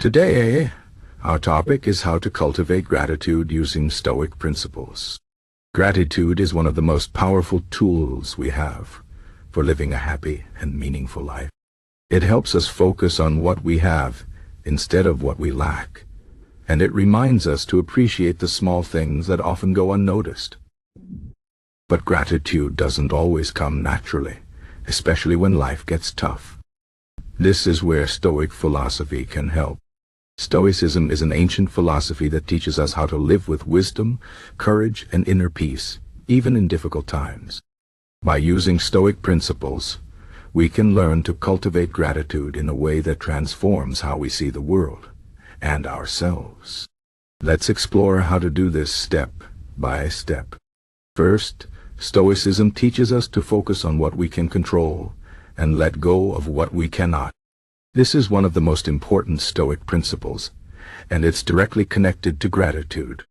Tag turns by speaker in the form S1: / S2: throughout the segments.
S1: Today, our topic is how to cultivate gratitude using Stoic principles. Gratitude is one of the most powerful tools we have for living a happy and meaningful life. It helps us focus on what we have instead of what we lack, and it reminds us to appreciate the small things that often go unnoticed. But gratitude doesn't always come naturally, especially when life gets tough. This is where Stoic philosophy can help. Stoicism is an ancient philosophy that teaches us how to live with wisdom, courage, and inner peace, even in difficult times. By using Stoic principles, we can learn to cultivate gratitude in a way that transforms how we see the world and ourselves. Let's explore how to do this step by step. First, Stoicism teaches us to focus on what we can control and let go of what we cannot. This is one of the most important Stoic principles, and it's directly connected to gratitude.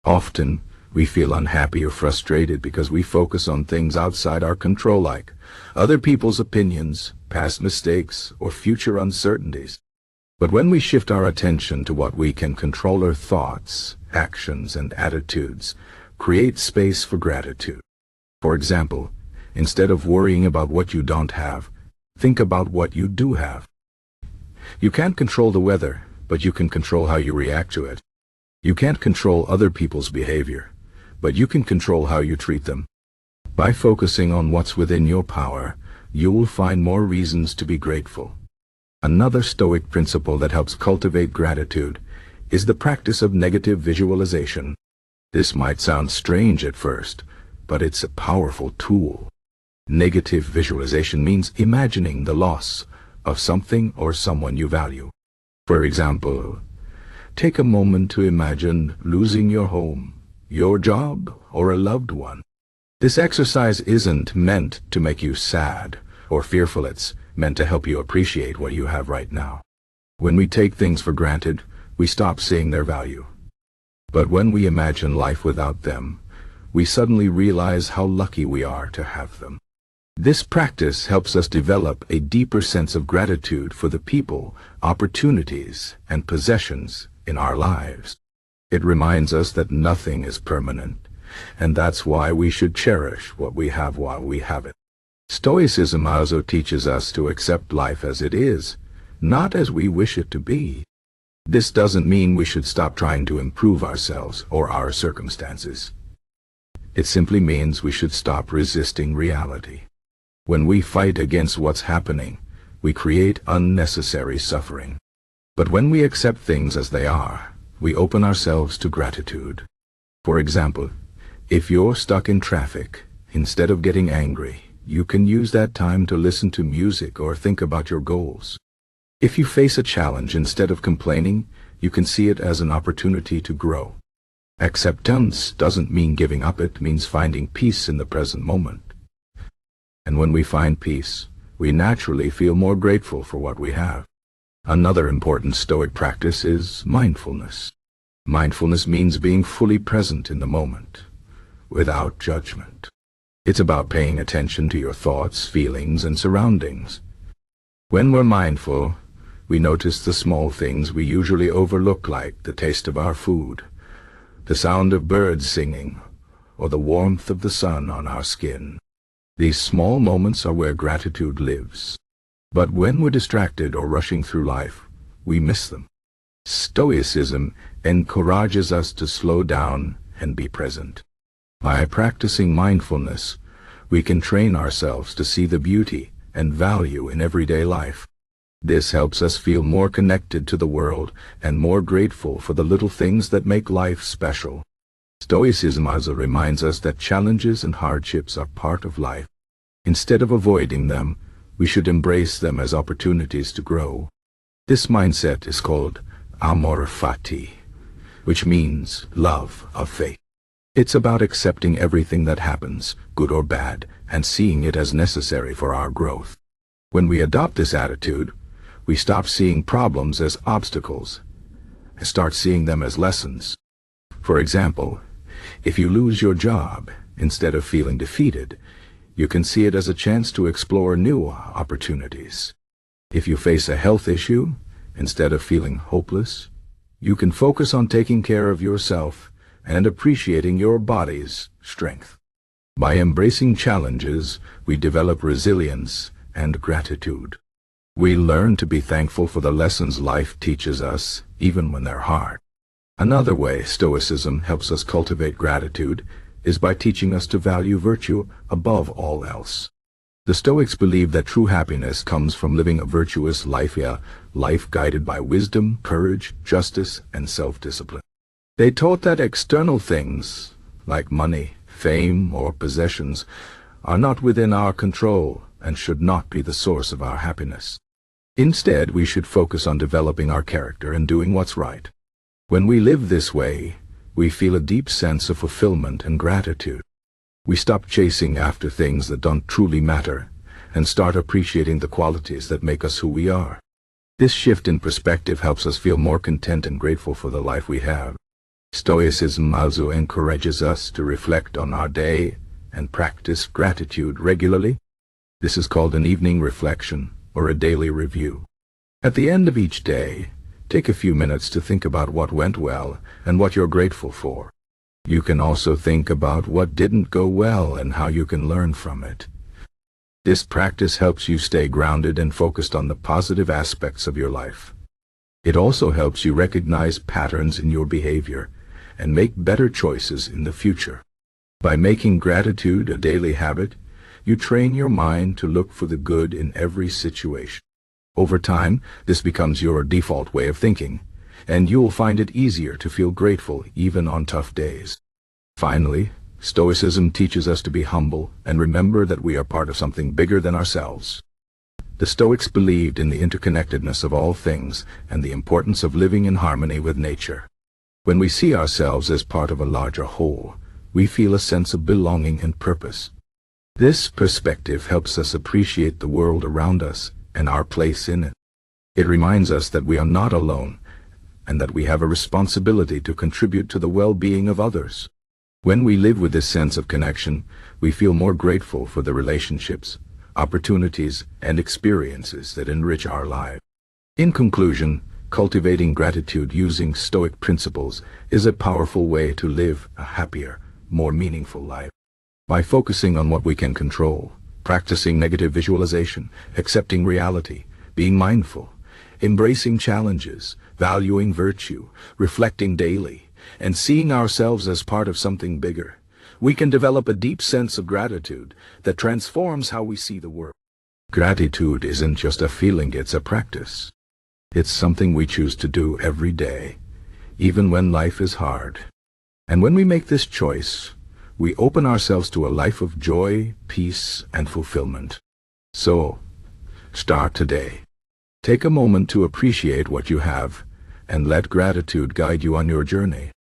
S1: Often, we feel unhappy or frustrated because we focus on things outside our control, like other people's opinions, past mistakes, or future uncertainties. But when we shift our attention to what we can control, our thoughts, actions, and attitudes create space for gratitude. For example, instead of worrying about what you don't have, think about what you do have. You can't control the weather, but you can control how you react to it. You can't control other people's behavior, but you can control how you treat them. By focusing on what's within your power, you will find more reasons to be grateful. Another Stoic principle that helps cultivate gratitude is the practice of negative visualization. This might sound strange at first, but it's a powerful tool. Negative visualization means imagining the loss of something or someone you value. For example, take a moment to imagine losing your home, your job, or a loved one. This exercise isn't meant to make you sad or fearful. It's meant to help you appreciate what you have right now. When we take things for granted, we stop seeing their value. But when we imagine life without them, we suddenly realize how lucky we are to have them. This practice helps us develop a deeper sense of gratitude for the people, opportunities, and possessions in our lives. It reminds us that nothing is permanent, and that's why we should cherish what we have while we have it. Stoicism also teaches us to accept life as it is, not as we wish it to be. This doesn't mean we should stop trying to improve ourselves or our circumstances. It simply means we should stop resisting reality. When we fight against what's happening, we create unnecessary suffering. But when we accept things as they are, we open ourselves to gratitude. For example, if you're stuck in traffic, instead of getting angry, you can use that time to listen to music or think about your goals. If you face a challenge, instead of complaining, you can see it as an opportunity to grow. Acceptance doesn't mean giving up, it means finding peace in the present moment. And when we find peace, we naturally feel more grateful for what we have. Another important Stoic practice is mindfulness. Mindfulness means being fully present in the moment, without judgment. It's about paying attention to your thoughts, feelings, and surroundings. When we're mindful, we notice the small things we usually overlook, like the taste of our food, the sound of birds singing, or the warmth of the sun on our skin. These small moments are where gratitude lives. But when we're distracted or rushing through life, we miss them. Stoicism encourages us to slow down and be present. By practicing mindfulness, we can train ourselves to see the beauty and value in everyday life. This helps us feel more connected to the world and more grateful for the little things that make life special. Stoicism also reminds us that challenges and hardships are part of life. Instead of avoiding them, we should embrace them as opportunities to grow. This mindset is called Amor Fati, which means love of faith. It's about accepting everything that happens, good or bad, and seeing it as necessary for our growth. When we adopt this attitude, we stop seeing problems as obstacles and start seeing them as lessons. For example, if you lose your job, instead of feeling defeated, you can see it as a chance to explore new opportunities. If you face a health issue, Instead of feeling hopeless, you can focus on taking care of yourself and appreciating your body's strength. By embracing challenges, we develop resilience and gratitude. We learn to be thankful for the lessons life teaches us, even when they're hard. Another way Stoicism helps us cultivate gratitude is by teaching us to value virtue above all else. The Stoics believe that true happiness comes from living a virtuous life, a life guided by wisdom, courage, justice, and self-discipline. They taught that external things, like money, fame, or possessions, are not within our control and should not be the source of our happiness. Instead, we should focus on developing our character and doing what's right. When we live this way, we feel a deep sense of fulfillment and gratitude. We stop chasing after things that don't truly matter and start appreciating the qualities that make us who we are. This shift in perspective helps us feel more content and grateful for the life we have. Stoicism also encourages us to reflect on our day and practice gratitude regularly. This is called an evening reflection or a daily review. At the end of each day, take a few minutes to think about what went well and what you're grateful for. You can also think about what didn't go well and how you can learn from it. This practice helps you stay grounded and focused on the positive aspects of your life. It also helps you recognize patterns in your behavior and make better choices in the future. By making gratitude a daily habit, you train your mind to look for the good in every situation. Over time, this becomes your default way of thinking, and you'll find it easier to feel grateful even on tough days. Finally, Stoicism teaches us to be humble and remember that we are part of something bigger than ourselves. The Stoics believed in the interconnectedness of all things and the importance of living in harmony with nature. When we see ourselves as part of a larger whole, we feel a sense of belonging and purpose. This perspective helps us appreciate the world around us and our place in it. It reminds us that we are not alone and that we have a responsibility to contribute to the well-being of others. When we live with this sense of connection, we feel more grateful for the relationships, opportunities, and experiences that enrich our lives. In conclusion, cultivating gratitude using Stoic principles is a powerful way to live a happier, more meaningful life. By focusing on what we can control, practicing negative visualization, accepting reality, being mindful, embracing challenges, valuing virtue, reflecting daily, and seeing ourselves as part of something bigger, we can develop a deep sense of gratitude that transforms how we see the world. Gratitude isn't just a feeling, it's a practice. It's something we choose to do every day, even when life is hard. And when we make this choice, we open ourselves to a life of joy, peace, and fulfillment. So, start today. Take a moment to appreciate what you have, and let gratitude guide you on your journey.